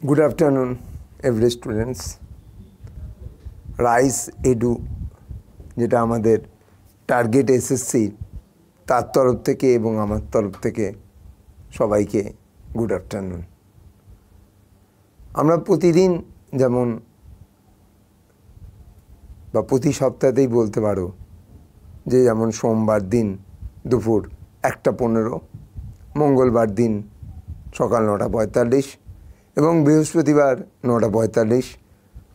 Good afternoon, every students. Rice edu যেটা আমাদের target SSC তার তরফ থেকে এবং আমার তরফ থেকে সবাইকে গুড আফটারনুন। আমরা প্রতিদিন যেমন বা প্রতি সপ্তাহতেই বলতে পারো যে যেমন সোমবার দিন দুপুর 1:15, মঙ্গলবার দিন সকাল 9:45 এবং বৃহস্পতিবার 9:45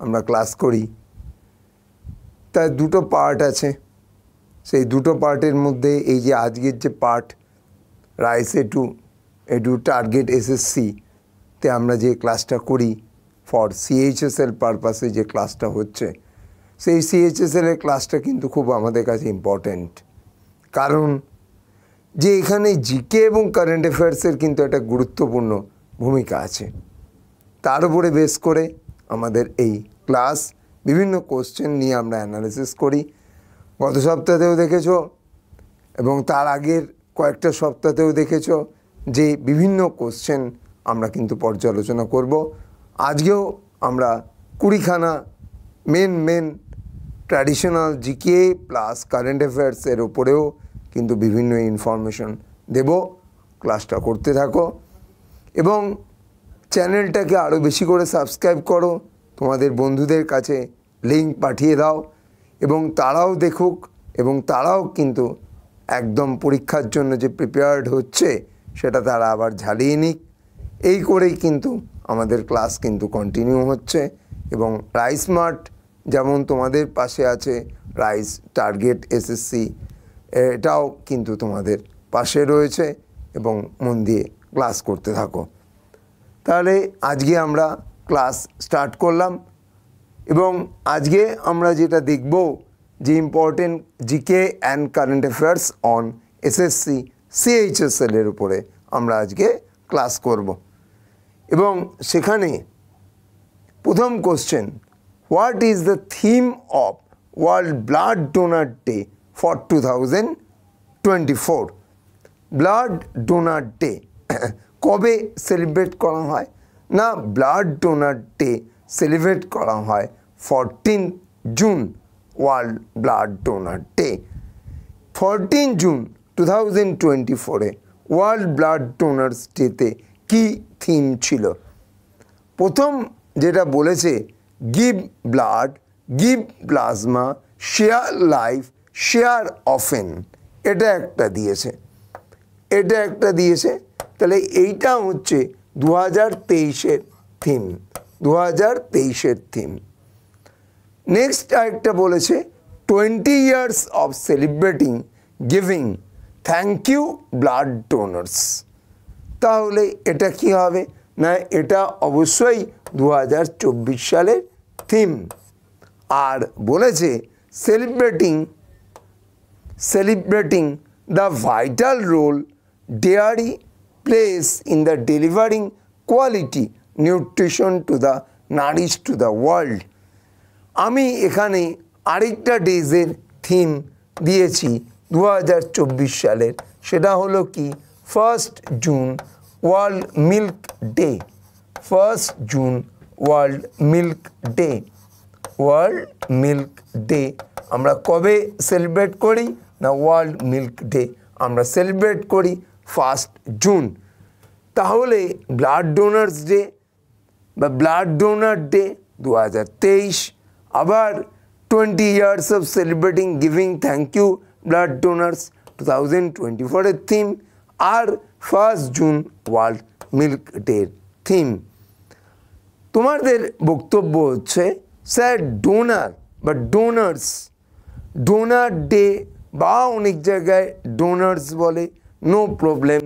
আমরা ক্লাস করি। তার দুটো পার্ট আছে। সেই দুটো পার্টের মধ্যে এই যে আজকের যে part rice edu target SSC তে আমরা যে ক্লাসটা করি ফর সিএইচএসএল পারপাসে যে ক্লাসটা হচ্ছে, সেই সিএইচএসএল এর ক্লাসটা কিন্তু খুব আমাদের কাছে ইম্পর্ট্যান্ট। কারণ যে এখানে জিকে এবং কারেন্ট অ্যাফেয়ার্সের কিন্তু একটা গুরুত্বপূর্ণ ভূমিকা আছে। তার উপরে বেস করে আমাদের এই ক্লাস বিভিন্ন কোশ্চেন নিয়ে আমরা অ্যানালিসিস করি। গত সপ্তাহেও দেখেছ এবং তার আগের কয়েকটা সপ্তাহেও দেখেছ যে বিভিন্ন কোশ্চেন আমরা কিন্তু পর্যালোচনা করব। আজকেও আমরা 20খানা main traditional GK plus current অ্যাফেয়ার্সের ওপরেও কিন্তু বিভিন্ন ইনফরমেশন দেব। ক্লাসটা করতে থাকো এবং চ্যানেলটাকে আরও বেশি করে সাবস্ক্রাইব করো, তোমাদের বন্ধুদের কাছে লিঙ্ক পাঠিয়ে দাও এবং তারাও দেখুক এবং তারাও কিন্তু একদম পরীক্ষার জন্য যে প্রিপেয়ার্ড হচ্ছে সেটা তারা আবার ঝালিয়ে নিক। এই করেই কিন্তু আমাদের ক্লাস কিন্তু কন্টিনিউ হচ্ছে এবং রাইস স্মার্ট যেমন তোমাদের পাশে আছে, রাইস টার্গেট এসএসসি এটাও কিন্তু তোমাদের পাশে রয়েছে এবং মন দিয়ে ক্লাস করতে থাকো। তাহলে আজকে আমরা ক্লাস স্টার্ট করলাম এবং আজকে আমরা যেটা দেখব যে important GK and current affairs on SSC CHSL এর উপরে আমরা আজকে ক্লাস করব এবং সেখানে প্রথম question, what is the theme of world blood donor day for 2024? Blood donor day কবে সেলিব্রেট করা হয়? না, ব্লাড ডোনার ডে সেলিব্রেট করা হয় 14 June, world blood donor day. 14 June 2024-এ ওয়ার্ল্ড ব্লাড ডোনার্স ডেতে কী থিম ছিল? প্রথম যেটা বলেছে, give blood, give plasma, share life, share often, এটা একটা দিয়েছে। তাহলে এইটা হচ্ছে 2023-এর থিম, 2023-এর থিম। নেক্সট আরেকটা বলেছে 20 years of celebrating giving thank you blood donors. তাহলে এটা কি হবে? না, এটা অবশ্যই 2024 সালের থিম। আর বলেছে celebrating the vital role dairy plays in the delivering quality nutrition to the nourished to the world। আমি এখানে আরেকটা ডেজের থিম দিয়েছি 2024 সালের, সেটা হলো কি 1 June world milk day. 1 June world milk day. World milk day আমরা কবে সেলিব্রেট করি? না, ওয়ার্ল্ড মিল্ক ডে আমরা সেলিব্রেট করি 1 জুন। তাহলে ব্লাড ডোনার্স ডে বা ব্লাড ডোনার ডে 2023, আবার 20 years of celebrating giving thank you blood donors 2024-এর থিম, আর 1 জুন ওয়ার্ল্ড মিল্ক ডের থিম। তোমাদের বক্তব্য হচ্ছে, স্যার ডোনার বা ডোনার ডে বা অনেক জায়গায় ডোনার্স বলে, নো প্রবলেম,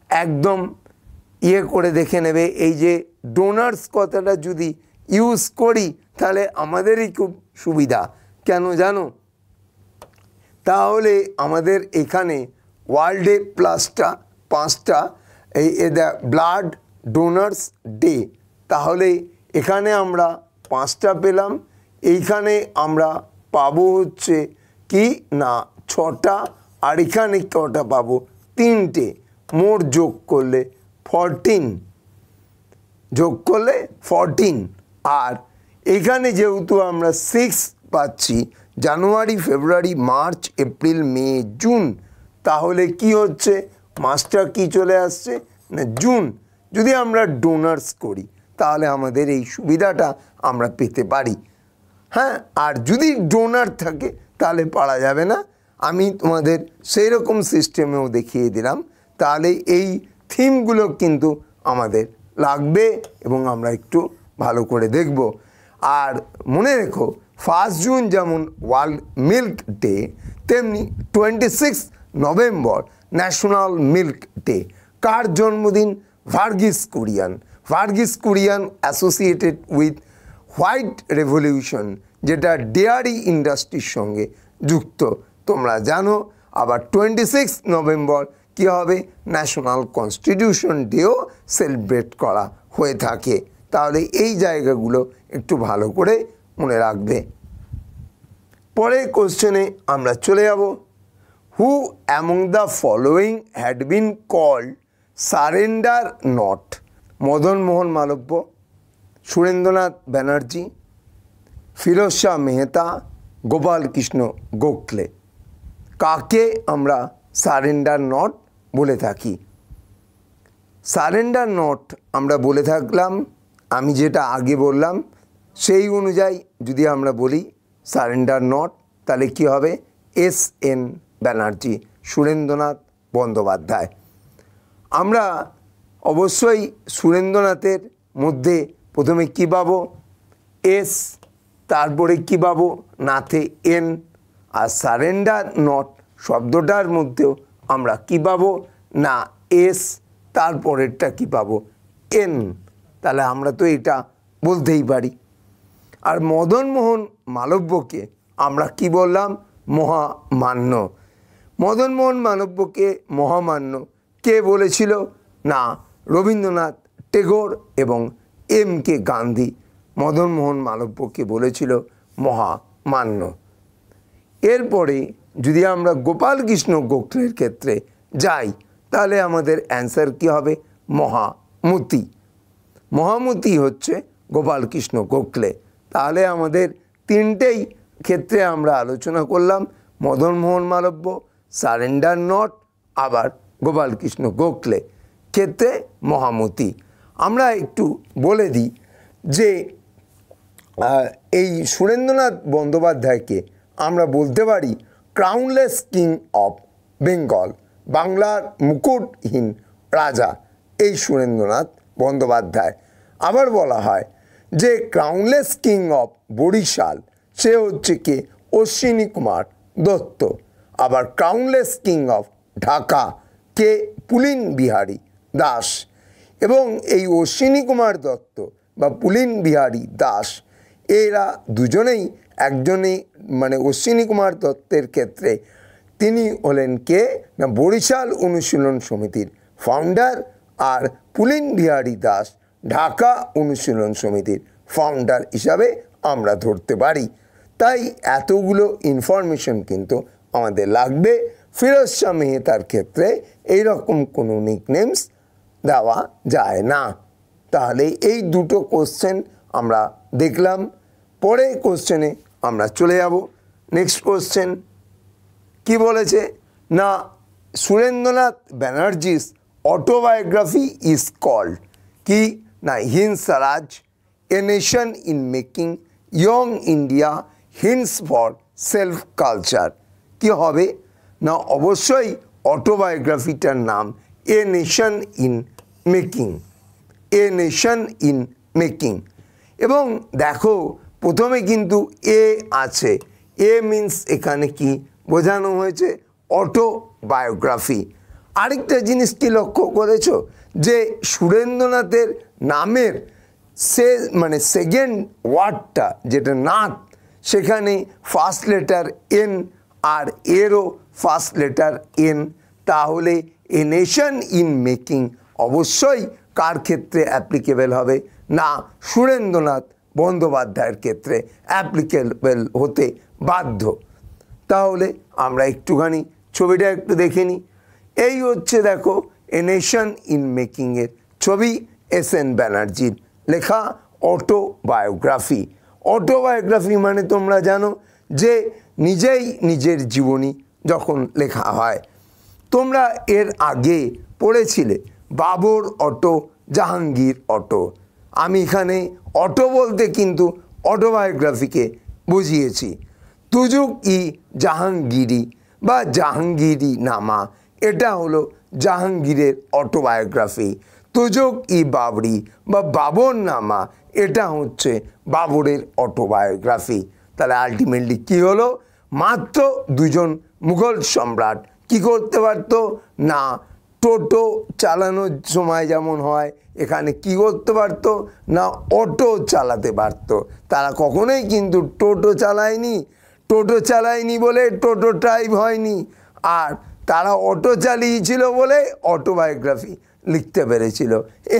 একদম করে দেখে নেবে। এই যে ডোনার্স কথাটা যদি ইউজ করি তাহলে আমাদেরই খুব সুবিধা। কেন জানো? তাহলে আমাদের এখানে ওয়ার্ল্ডে প্লাসটা 5টা এই ব্লাড ডোনার্স ডে, তাহলে এখানে আমরা 5টা পেলাম, এইখানে আমরা পাবো হচ্ছে কি না 6টা, আর এখানে কটা পাবো? 3টে, মোট যোগ করলে 14। যোগ করলে 14, আর এখানে যেহেতু আমরা 6 পাচ্ছি, জানুয়ারি, ফেব্রুয়ারি, মার্চ, এপ্রিল, মে, জুন, তাহলে কি হচ্ছে, মাসটা কি চলে আসছে না জুন। যদি আমরা ডোনার্স করি তাহলে আমাদের এই সুবিধাটা আমরা পেতে পারি। হ্যাঁ, আর যদি ডোনার থাকে তাহলে পারা যাবে না। আমি তোমাদের সেই রকম সিস্টেমেও দেখিয়ে দিলাম। তাহলে এই থিমগুলো কিন্তু আমাদের লাগবে এবং আমরা একটু ভালো করে দেখব। আর মনে রেখো, 1 জুন যেমন ওয়ার্ল্ড মিল্ক ডে, তেমনি 26 নভেম্বর ন্যাশনাল মিল্ক ডে। কার জন্মদিন? Verghese Kurian. Verghese Kurian associated with white revolution, যেটা ডেয়ারি ইন্ডাস্ট্রির সঙ্গে যুক্ত, তোমরা জানো। আবার 26 নভেম্বর কী হবে? ন্যাশনাল কনস্টিটিউশন ডেও সেলিব্রেট করা হয়ে থাকে। তাহলে এই জায়গাগুলো একটু ভালো করে মনে রাখবে। পরের কোশ্চেনে আমরা চলে যাব। Who among the following had been called surrender not? Madan Mohan Malaviya, Surendranath Banerjee, Feroze Shah Mehta, Gopal Krishna Gokhale. কাকে আমরা সারেন্ডার নট বলে থাকি? সারেন্ডার নট আমরা বলে থাকলাম, আমি যেটা আগে বললাম সেই অনুযায়ী যদি আমরা বলি সারেন্ডার নট, তাহলে কি হবে? SN ব্যানার্জি, সুরেন্দ্রনাথ বন্দ্যোপাধ্যায়। আমরা অবশ্যই সুরেন্দ্রনাথের মধ্যে প্রথমে কী পাবো? S, তারপরে কী পাবো? নাথে N, আর সারেন্ডার নট শব্দটার মধ্যেও আমরা কী পাবো? না S, তারপরেরটা কী পাবো? N। তাহলে আমরা তো এটা বলতেই পারি। আর মদন মোহন মালব্যকে আমরা কি বললাম? মহামান্য। মদন মোহন মালব্যকে মহামান্য কে বলেছিল? না রবীন্দ্রনাথ টেগোর এবং MK গান্ধী মদন মোহন মালব্যকে বলেছিল মহামান্য। এরপরে যদি আমরা গোপাল কৃষ্ণ গোখলের ক্ষেত্রে যাই তাহলে আমাদের অ্যান্সার কী হবে? মহামতি। মহামতি হচ্ছে গোপাল কৃষ্ণ গোখলে। তাহলে আমাদের তিনটেই ক্ষেত্রে আমরা আলোচনা করলাম, মদন মোহন মালব্য, সারেন্ডার নট, আবার গোপাল কৃষ্ণ গোখলে ক্ষেত্রে মহামতি। আমরা একটু বলে দিই যে এই সুরেন্দ্রনাথ বন্দ্যোপাধ্যায়কে আমরা বলতে পারি ক্রাউনলেস কিং অফ বেঙ্গল, বাংলার মুকুটহীন রাজা এই সুরেন্দ্রনাথ বন্দ্যোপাধ্যায়। আবার বলা হয় যে ক্রাউনলেস কিং অফ বরিশাল, সে হচ্ছে কে? অশ্বিনী কুমার দত্ত। আবার ক্রাউনলেস কিং অফ ঢাকা কে? পুলিন বিহারী দাস। এবং এই অশ্বিনী কুমার দত্ত বা পুলিন বিহারী দাস এরা দুজনেই, একজনেই মানে অশ্বিনী কুমার দত্তের ক্ষেত্রে তিনি হলেন কে? না বরিশাল অনুশীলন সমিতির ফাউন্ডার, আর পুলিন বিহারী দাস ঢাকা অনুশীলন সমিতির ফাউন্ডার হিসাবে আমরা ধরতে পারি। তাই এতগুলো ইনফরমেশন কিন্তু আমাদের লাগবে। ফিরোজ শাহ মেহতার ক্ষেত্রে এইরকম কোনো নিকনেমস দেওয়া যায় না। তাহলে এই দুটো কোশ্চেন আমরা দেখলাম। পরের কোশ্চেনে আমরা চলে যাব। নেক্সট কোশ্চেন কি বলেছে? না Surendranath Banerjee's autobiography is called কি? না Hind Swaraj, a nation in making, young India, hints for self culture. কি হবে? না অবশ্যই অটোবায়োগ্রাফিটার নাম a nation in making, a nation in making. এবং দেখো প্রথমে কিন্তু এ আছে, এ মিন্স এখানে কি বোঝানো হয়েছে? অটোবায়োগ্রাফি। আরেকটা জিনিস কি লক্ষ্য করেছো যে সুরেন্দ্রনাথের নামের সে মানে সেকেন্ড ওয়ার্ডটা যেটা নাথ, সেখানে ফার্স্ট লেটার N আর এরও ফার্স্ট লেটার N। তাহলে এ নেশন ইন মেকিং অবশ্যই কার ক্ষেত্রে অ্যাপ্লিকেবল হবে? না সুরেন্দ্রনাথ বন্দ্যোপাধ্যায়ের ক্ষেত্রে অ্যাপ্লিকেবল হতে বাধ্য। তাহলে আমরা একটুখানি ছবিটা একটু দেখে নিই। এই হচ্ছে দেখো এ নেশন ইন মেকিংয়ের ছবি, SN ব্যানার্জির লেখা অটোবায়োগ্রাফি। অটোবায়োগ্রাফি মানে তোমরা জানো যে নিজেই নিজের জীবনী যখন লেখা হয়। তোমরা এর আগে পড়েছিলে বাবর অটো, জাহাঙ্গীর অটো। আমি এখানে অটো বলতে কিন্তু অটোবায়োগ্রাফিকে বুঝিয়েছি। তুজুক ই জাহাঙ্গীরি বা জাহাঙ্গীরি নামা, এটা হলো জাহাঙ্গীরের অটোবায়োগ্রাফি। তুজুক ই বাবরি বা বাবর নামা, এটা হচ্ছে বাবরের অটোবায়োগ্রাফি। তাহলে আলটিমেটলি কি হলো? মাত্র দুজন মুঘল সম্রাট কি করতে পারতো না, টোটো চালানোর সময় যেমন হয় এখানে কি করতে পারতো না, অটো চালাতে পারতো। তারা কখনোই কিন্তু টোটো চালায়নি বলে টোটো ট্রাইব হয়নি, আর তারা অটো চালিয়েছিল বলে অটোবায়োগ্রাফি লিখতে পেরেছিল।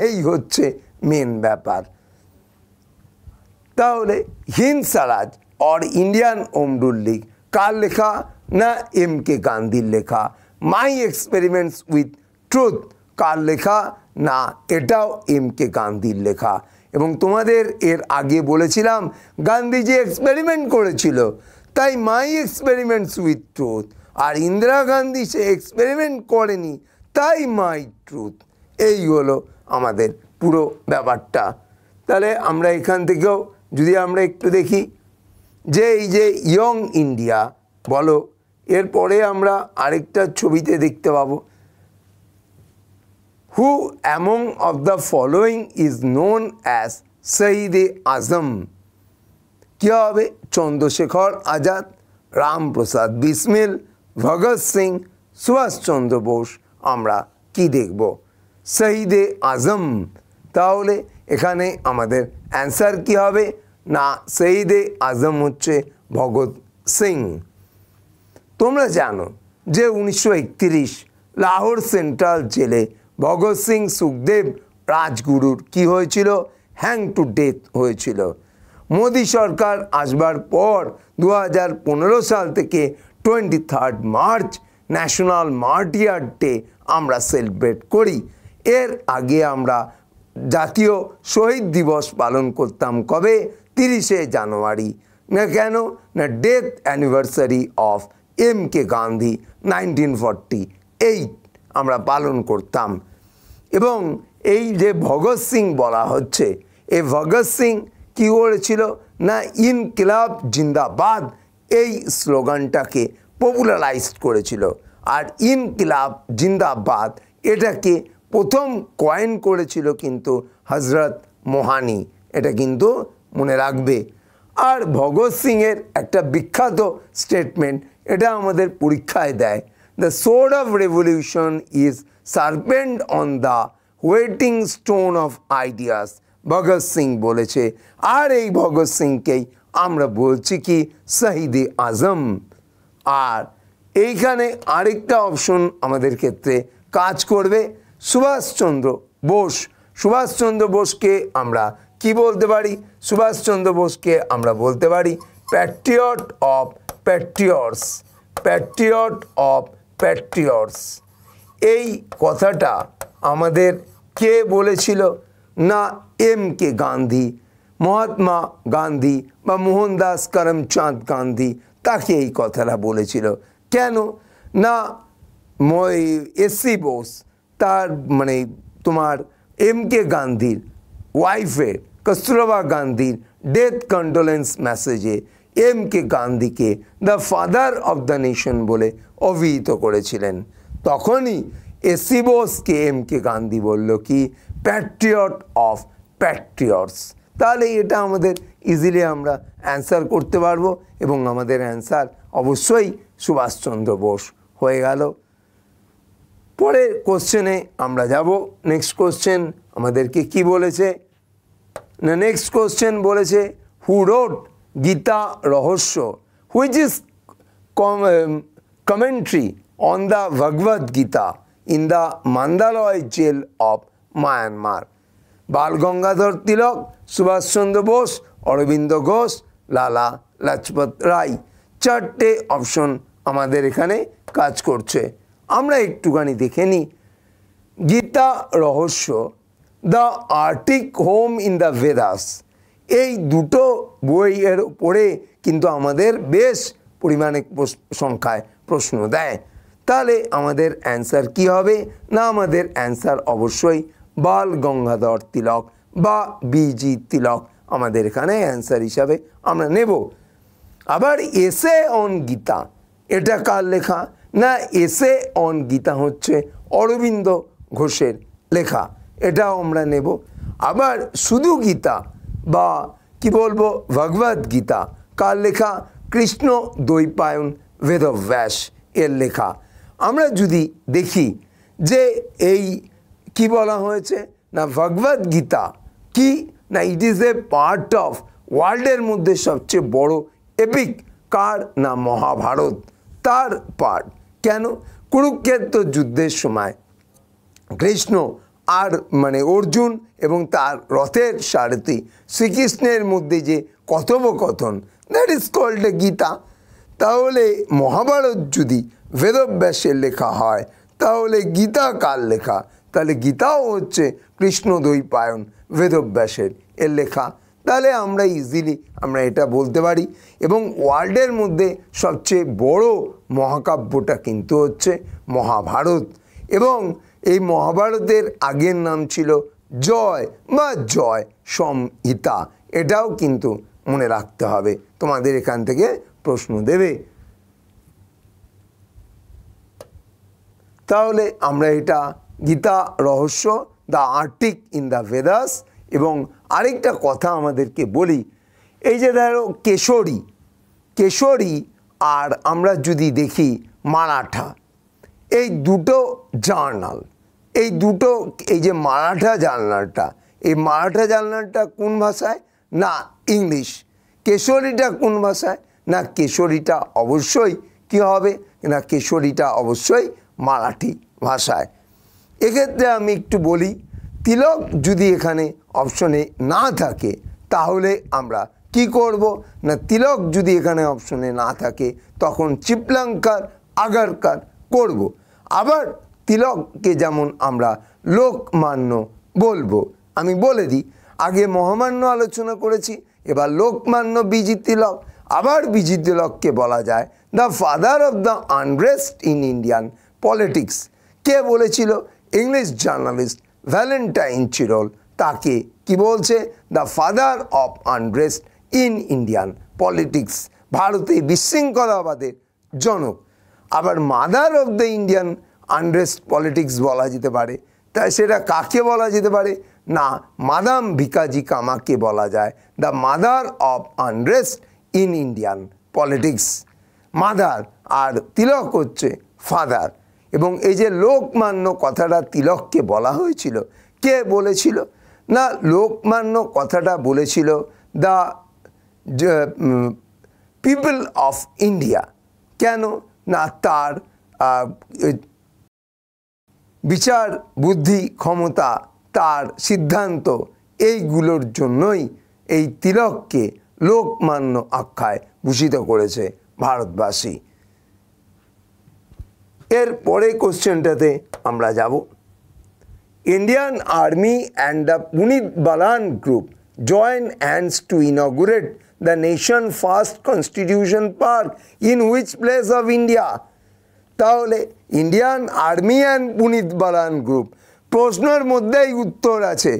এই হচ্ছে মেন ব্যাপার। তাহলে হিন্দ স্বরাজ और इंडियन होम रूल लीग কার লেখা না এম.কে. গান্ধীর লেখা। মাই এক্সপেরিমেন্টস উইথ ট্রুথ কার লেখা না এটাও এম.কে. গান্ধীর লেখা। এবং তোমাদের এর আগে বলেছিলাম গান্ধীজি এক্সপেরিমেন্ট করেছিল, তাই মাই এক্সপেরিমেন্টস উইথ ট্রুথ। আর ইন্দিরা গান্ধী সে এক্সপেরিমেন্ট করেনি, তাই মাই ট্রুথ। এই হলো আমাদের পুরো ব্যাপারটা। তাহলে আমরা এখান থেকেও যদি আমরা একটু দেখি যে এই যে ইয়ং ইন্ডিয়া বলো, এরপরে আমরা আরেকটা ছবিতে দেখতে পাবো who among of the following is known as Shaheed-e Azam. কী হবে? চন্দ্রশেখর আজাদ, রামপ্রসাদ বিসমিল, ভগৎ সিং, সুভাষচন্দ্র বোস। আমরা কি দেখব? শহীদে আজম। তাহলে এখানে আমাদের অ্যান্সার কি হবে না শহীদে আজম হচ্ছে ভগৎ সিং। তোমরা জানো যে 1931 লাহোর সেন্ট্রাল জেলে ভগৎ সিং সুখদেব রাজগুরুর কি হয়েছিল? হ্যাং টু ডেথ হয়েছিল। মোদি সরকার আসবার পর 2015 সাল থেকে 23 মার্চ ন্যাশনাল মার্টিয়ার ডে আমরা সেলিব্রেট করি। এর আগে আমরা জাতীয় শহীদ দিবস পালন করতাম কবে? 30শে জানুয়ারি। না কেন না death anniversary of MK. Gandhi 1948 আমরা পালন করতাম। এবং এই যে ভগৎ সিং বলা হচ্ছে, এই ভগৎ সিং কী করেছিল না ইনকিলাব জিন্দাবাদ এই স্লোগানটাকে পপুলারাইজ করেছিল। আর ইনকিলাব জিন্দাবাদ এটাকে প্রথম কয়েন করেছিল কিন্তু হজরত মোহানি, এটা কিন্তু মনে রাখবে। আর ভগৎ সিংয়ের একটা বিখ্যাত স্টেটমেন্ট, এটা আমাদের পরীক্ষায় দেয়, the sword of revolution is sharpened on the whetting stone of ideas. Bhagat Singh বলেছে। আর এই ভগৎ সিংকেই আমরা বলছি কি শহীদে আজম। আর এইখানে আরেকটা অপশন আমাদের ক্ষেত্রে কাজ করবে, সুভাষচন্দ্র বোস। সুভাষচন্দ্র বোসকে আমরা কি বলতে পারি? সুভাষচন্দ্র বোসকে আমরা বলতে পারি Patriot of Patriots, Patriot of Patriots. এই কথাটা আমাদের কে বলেছিল না এম.কে. গান্ধী, মহাত্মা গান্ধী বা মোহনদাস করমচাঁদ গান্ধী তাকে এই কথাটা বলেছিল। কেন না এস.সি. বোস তার মানে তোমার এম.কে. গান্ধীর ওয়াইফের কস্তুরবা গান্ধীর ডেথ কন্ডোলেন্স মেসেজে এম.কে. গান্ধীকে the father of the nation বলে অভিহিত করেছিলেন। তখনই এস.সি. বোসকে এম.কে. গান্ধী বলল কি প্যাট্রিয়ট অফ প্যাট্রিয়টস। তাহলে এটা আমাদের ইজিলি আমরা অ্যান্সার করতে পারবো এবং আমাদের অ্যান্সার অবশ্যই সুভাষচন্দ্র বোস হয়ে গেল। পরের কোশ্চেনে আমরা যাব। নেক্সট কোশ্চেন আমাদেরকে কি বলেছে না নেক্সট কোশ্চেন বলেছে হু wrote Gita Rahasya, which is commentary on the Bhagavad Gita in the Mandalay jail of Myanmar. Bal Gangadhar Tilak, Subhashchandra Bose, Aurobindo Ghosh, Lala Lajpat রায়। চারটে অপশন আমাদের এখানে কাজ করছে। আমরা একটুখানি দেখে নিই গীতা রহস্য the Arctic home in the Vedas. এই দুটো বইয়ের পড়ে কিন্তু আমাদের বেশ পরিমাণে সংখ্যায় প্রশ্ন দেয়। তাহলে আমাদের অ্যান্সার কি হবে? না, আমাদের অ্যান্সার অবশ্যই বাল গঙ্গাধর তিলক বা বিজি তিলক আমাদের এখানে অ্যান্সার হিসাবে আমরা নেব। আবার এসে অন গীতা, এটা কার লেখা? না, এসে অন গীতা হচ্ছে অরবিন্দ ঘোষের লেখা, এটাও আমরা নেব। আবার শুধু গীতা বা কি বলবো ভগবদ গীতা কার লেখা? কৃষ্ণ দ্বৈপায়ন বেদব্যাস এর লেখা। আমরা যদি দেখি যে এই কি বলা হয়েছে, না ভগবদ গীতা কি, না ইট ইজ এ পার্ট অফ ওয়ার্ল্ডের মধ্যে সবচেয়ে বড় এপিক কার? না মহাভারত তার পার্ট। কেন? কুরুক্ষেত্র যুদ্ধের সময় কৃষ্ণ আর অর্জুন এবং তার রথের সারথি শ্রীকৃষ্ণের মধ্যে যে কথোপকথন, that is called a Gita. তাহলে মহাভারত যদি বেদব্যাসের লেখা হয় তাহলে গীতা কার লেখা? তাহলে গীতাও হচ্ছে কৃষ্ণ দ্বৈপায়ন বেদব্যাসের এর লেখা। তাহলে আমরা ইজিলি আমরা এটা বলতে পারি। এবং ওয়ার্ল্ডের মধ্যে সবচেয়ে বড় মহাকাব্যটা কিন্তু হচ্ছে মহাভারত। এবং এই মহাভারতের আগের নাম ছিল জয় বা জয় সংহিতা, এটাও কিন্তু মনে রাখতে হবে, তোমাদের এখান থেকে প্রশ্ন দেবে। তাহলে আমরা এটা গীতা রহস্য, the Arctic in the Vedas. এবং আরেকটা কথা আমাদেরকে বলি, এই যে ধরো কেশরী, কেশরী আর আমরা যদি দেখি মারাঠা, এই দুটো জার্নাল, এই দুটো, এই যে মারাঠা জার্নালটা, এই মারাঠা জার্নালটা কোন ভাষায়? না ইংলিশ। কেশরীটা কোন ভাষায়? না কেশরীটা অবশ্যই কি হবে? না কেশরীটা অবশ্যই মারাঠি ভাষায়। এক্ষেত্রে আমি একটু বলি, তিলক যদি এখানে অপশনে না থাকে তাহলে আমরা কি করব? না তিলক যদি এখানে অপশনে না থাকে তখন চিপলাঙ্কার আগারকার করব। আবার তিলককে যেমন আমরা লোকমান্য বলবো, আমি বলে দিই, আগে মহামান্য আলোচনা করেছি, এবার লোকমান্য বিজি তিলক। আবার বিজি তিলককে বলা যায় the father of the unrest in Indian politics. কে বলেছিল? ইংলিশ জার্নালিস্ট ভ্যালেন্টাইন চিরল তাকে কি বলছে? The father of unrest in Indian politics, ভারতে বিশৃঙ্খলাবাদের জনক। আবার mother of the Indian unrest politics বলা যেতে পারে। তাই সেটা কাকে বলা যেতে পারে? না মাদাম ভিকাজি কামাকে বলা যায় the mother of unrest in Indian politics, mother. আর তিলক হচ্ছে ফাদার। এবং এই যে লোকমান্য কথাটা তিলককে বলা হয়েছিল, কে বলেছিল? না লোকমান্য কথাটা বলেছিল দ্য পিপল অফ ইন্ডিয়া। কেন? না তার বিচার বুদ্ধি ক্ষমতা, তার সিদ্ধান্ত, এইগুলোর জন্যই এই তিলককে লোকমান্য আখ্যায় ভূষিত করেছে ভারতবাসী। এর পরে কোশ্চেনটাতে আমরা যাব। Indian army and the Puneet Balan group join hands to inaugurate the nation first constitution park in which place of India. তাহলে Indian army and Puneet Balan group, প্রশ্নের মধ্যেই উত্তর আছে।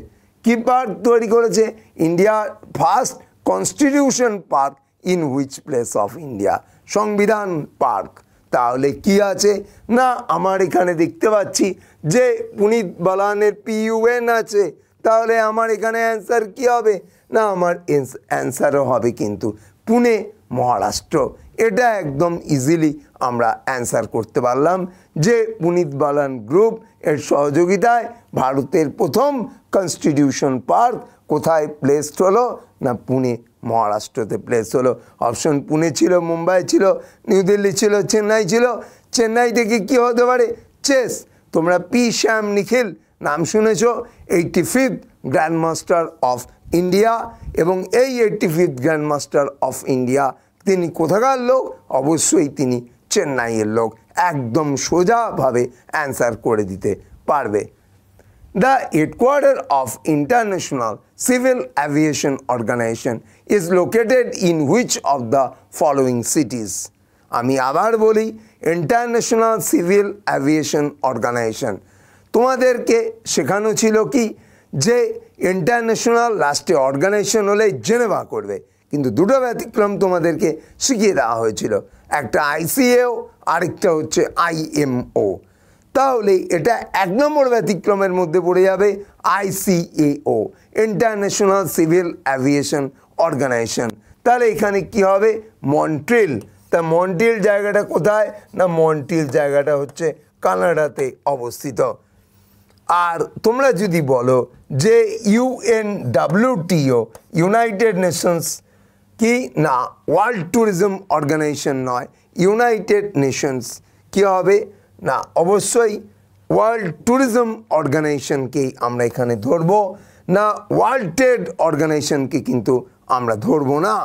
কি পার্ক তৈরি করেছে? India first constitution park in which place of India, সংবিধান park. তাহলে কি আছে? না আমার এখানে দেখতে পাচ্ছি যে পুনিত বালানের PUN আছে। তাহলে আমার এখানে অ্যান্সার কি হবে? না আমার অ্যান্সারও হবে কিন্তু পুনে, মহারাষ্ট্র। এটা একদম ইজিলি আমরা অ্যান্সার করতে পারলাম যে পুনিত বালান গ্রুপ এর সহযোগিতায় ভারতের প্রথম কনস্টিটিউশন পার্ক কোথায় প্লেসড হলো? না পুনে, মহারাষ্ট্রতে প্লেস হলো। অপশন পুনে ছিল, মুম্বাই ছিল, নিউ দিল্লি ছিল, চেন্নাই ছিল। চেন্নাই থেকে কি হতে পারে? চেস। তোমরা পি শ্যাম নিখিল নাম শুনেছ, 85th grand master of India. এবং এই 85th grand master of India তিনি কোথাকার লোক? অবশ্যই তিনি চেন্নাইয়ের লোক। একদম সোজাভাবে অ্যান্সার করে দিতে পারবে। The headquarters of International Civil Aviation Organization is located in which of the following cities? আমি আবার বলি, ইন্টারন্যাশনাল সিভিল অ্যাভিয়েশন অর্গানাইজেশন তোমাদেরকে শেখানো ছিল কি যে ইন্টারন্যাশনাল লাস্টে অর্গানাইজেশন হলে জেনেভা করবে, কিন্তু দুটো ব্যতিক্রম তোমাদেরকে শিখিয়ে দেওয়া হয়েছিল, একটা আইসিএও আরেকটা হচ্ছে আইএমও। তাহলে এটা এক নম্বর ব্যতিক্রমের মধ্যে পড়ে যাবে ICAO, international civil aviation organisation. তাহলে এখানে কি হবে? মন্ট্রিল। তা মন্ট্রিল জায়গাটা কোথায়? না মন্ট্রিল জায়গাটা হচ্ছে কানাডাতে অবস্থিত। আর তোমরা যদি বলো যে ইউএনডব্লিউটিও, ইউনাইটেড নেশনস কি না, ওয়ার্ল্ড ট্যুরিজম অর্গানাইজেশন নয়, ইউনাইটেড নেশনস, কি হবে না অবশ্যই ওয়ার্ল্ড ট্যুরিজম অর্গানাইজেশনকেই আমরা এখানে ধরবো না, ওয়ার্ল্ড ট্রেড অর্গানাইজেশনকে কিন্তু আমরা ধরবো না।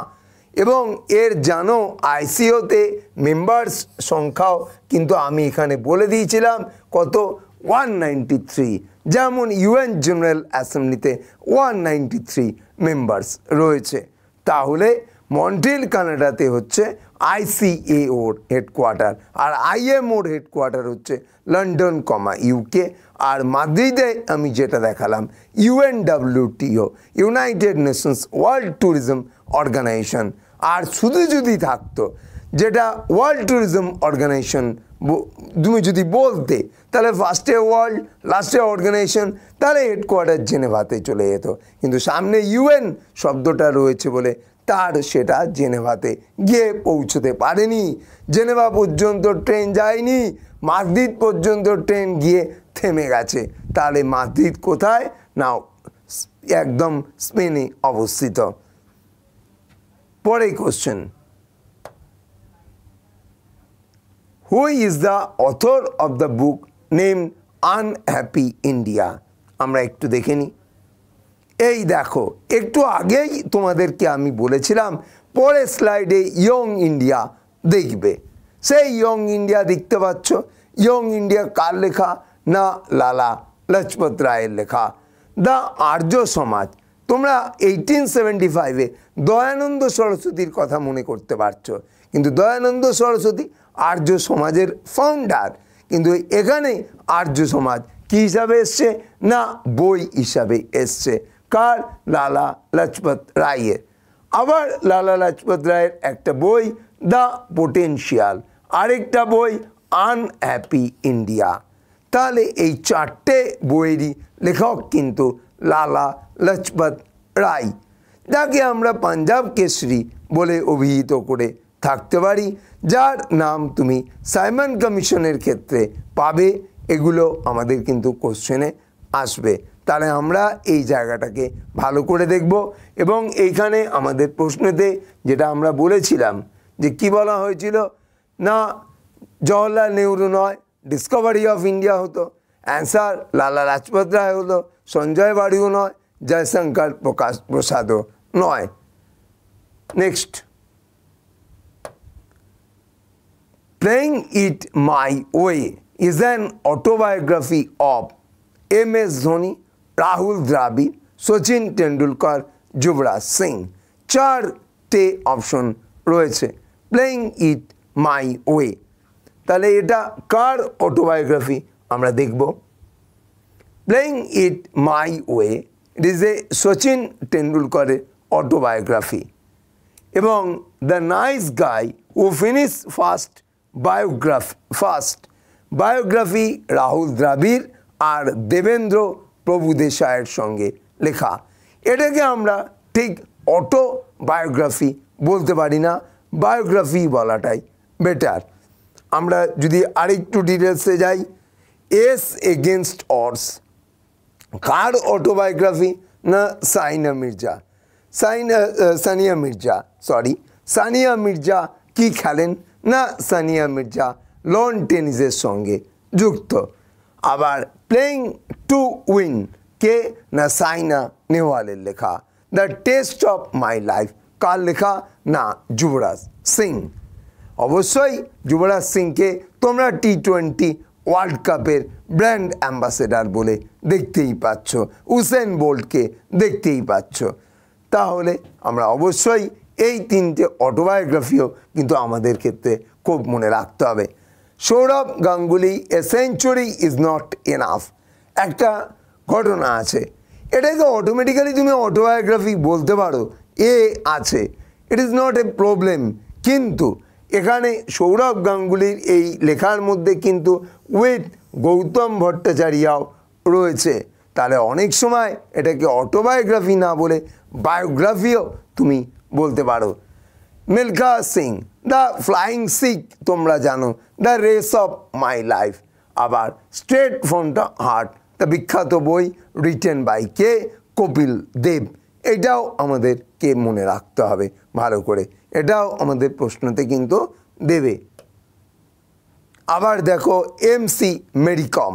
এবং এর জানো আইসিওতে মেম্বার্স সংখ্যাও কিন্তু আমি এখানে বলে দিয়েছিলাম কত, 193, যেমন ইউএন জেনারেল অ্যাসেম্বলিতে 193 মেম্বার্স রয়েছে। তাহলে মন্ট্রিল কানাডাতে হচ্ছে আইসিএওর হেডকোয়ার্টার, আর আইএমওর হেডকোয়ার্টার হচ্ছে লন্ডন ইউকে। আর মাদ্রিদে আমি যেটা দেখালাম UNWTO, United Nations World Tourism Organisation. আর শুধু যদি থাকতো যেটা ওয়ার্ল্ড ট্যুরিজম অর্গানাইজেশন তুমি যদি বলতে, তাহলে ফার্স্টে ওয়ার্ল্ড লাস্টে অর্গানাইজেশন, তাহলে হেডকোয়ার্টার জেনেভাতে চলে যেত। কিন্তু সামনে ইউএন শব্দটা রয়েছে বলে তার সেটা জেনেভাতে গিয়ে পৌঁছতে পারেনি, জেনেভা পর্যন্ত ট্রেন যায়নি, মাদ্রিদ পর্যন্ত ট্রেন গিয়ে থেমে গেছে। তাহলে মাদ্রিদ কোথায়? না একদম স্পেনে অবস্থিত। পরে question, who is the author of the book name unhappy India? আমরা একটু দেখে নিই। এই দেখো, একটু আগেই তোমাদেরকে আমি বলেছিলাম পরের স্লাইডে ইয়ং ইন্ডিয়া দেখবে, সেই ইয়ং ইন্ডিয়া দেখতে পাচ্ছ। ইয়ং ইন্ডিয়া কার লেখা? না লালা লাজপত রায়ের লেখা। দ্য আর্য সমাজ, তোমরা 1875-এ দয়ানন্দ সরস্বতীর কথা মনে করতে পারছো, কিন্তু দয়ানন্দ সরস্বতী আর্য সমাজের ফাউন্ডার, কিন্তু এখানে আর্য সমাজ কী হিসাবে এসছে? না বই হিসাবে এসছে। কার? লালা লাজপত রায়ের। আবার লালা লাজপত রায়ের একটা বই দ্য পোটেনশিয়াল, আরেকটা বই আনহ্যাপি ইন্ডিয়া। তাহলে এই চারটে বইয়েরই লেখক কিন্তু লালা লাজপত রায়, যাকে আমরা পাঞ্জাব কেশরী বলে অভিহিত করে থাকতে পারি, যার নাম তুমি সাইমন কমিশনের ক্ষেত্রে পাবে। এগুলো আমাদের কিন্তু কোশ্চেনে আসবে। তাহলে আমরা এই জায়গাটাকে ভালো করে দেখব। এবং এইখানে আমাদের প্রশ্নেতে যেটা আমরা বলেছিলাম যে কি বলা হয়েছিল, না জওহরলাল নেহরু নয়, ডিসকভারি অফ ইন্ডিয়া হতো। অ্যান্সার লালা লাজপত রায় হলো, সঞ্জয় বাড়িও নয়, জয়শঙ্কর প্রসাদও নয়। Next, playing it my way is an autobiography of MS. Dhoni, Rahul Dravid, Sachin Tendulkar, Yuvraj Singh. চারটে অপশন রয়েছে প্লেইং ইট মাই ওয়ে। তাহলে এটা কার অটোবায়োগ্রাফি আমরা দেখব। Playing it my way it is a Sachin টেন্ডুলকরের অটোবায়োগ্রাফি। এবং the nice guy who finish biography Rahul Dravid আর দেবেন্দ্র প্রভুদেশাইয়ের সঙ্গে লেখা। এটাকে আমরা ঠিক অটোবায়োগ্রাফি বলতে পারি না, বায়োগ্রাফি বলাটাই বেটার। আমরা যদি আরেকটু ডিটেলসে যাই, এস এগেনস্ট অডস কার অটোবায়োগ্রাফি? না সানিয়া মির্জা কি খেলেন? না সানিয়া মির্জা লন টেনিসের সঙ্গে যুক্ত। আবার প্লেইং টু উইন কে? না সাইনা নেহওয়ালের লেখা। The test of my life কার লেখা? না যুবরাজ সিং। অবশ্যই যুবরাজ সিংকে তোমরা T20 ওয়ার্ল্ড কাপের ব্র্যান্ড অ্যাম্বাসেডার বলে দেখতেই পাচ্ছ, উসেন বোল্টকে দেখতেই পাচ্ছ। তাহলে আমরা অবশ্যই এই তিনটে অটোবায়োগ্রাফিও কিন্তু আমাদের ক্ষেত্রে খুব মনে রাখতে হবে। Sourav Ganguly a century is not enough, একটা ঘটনা আছে, এটাকে অটোমেটিক্যালি তুমি অটোবায়োগ্রাফি বলতে পারো, এ আছে, it is not a problem. কিন্তু এখানে সৌরভ গাঙ্গুলির এই লেখার মধ্যে কিন্তু উইথ গৌতম ভট্টাচার্যাও রয়েছে, তাহলে অনেক সময় এটাকে অটোবায়োগ্রাফি না বলে বায়োগ্রাফিও তুমি বলতে পারো। মিলখা সিং, দ্য ফ্লাইং সিখ তোমরা জানো, the race of my life, আবার straight from the heart, the বিখ্যাত বই রিটেন বাই কে, কপিল দেব, এটাও আমাদেরকে মনে রাখতে হবে ভালো করে, এটাও আমাদের প্রশ্নতে কিন্তু দেবে। আবার দেখো এমসি মেরিকম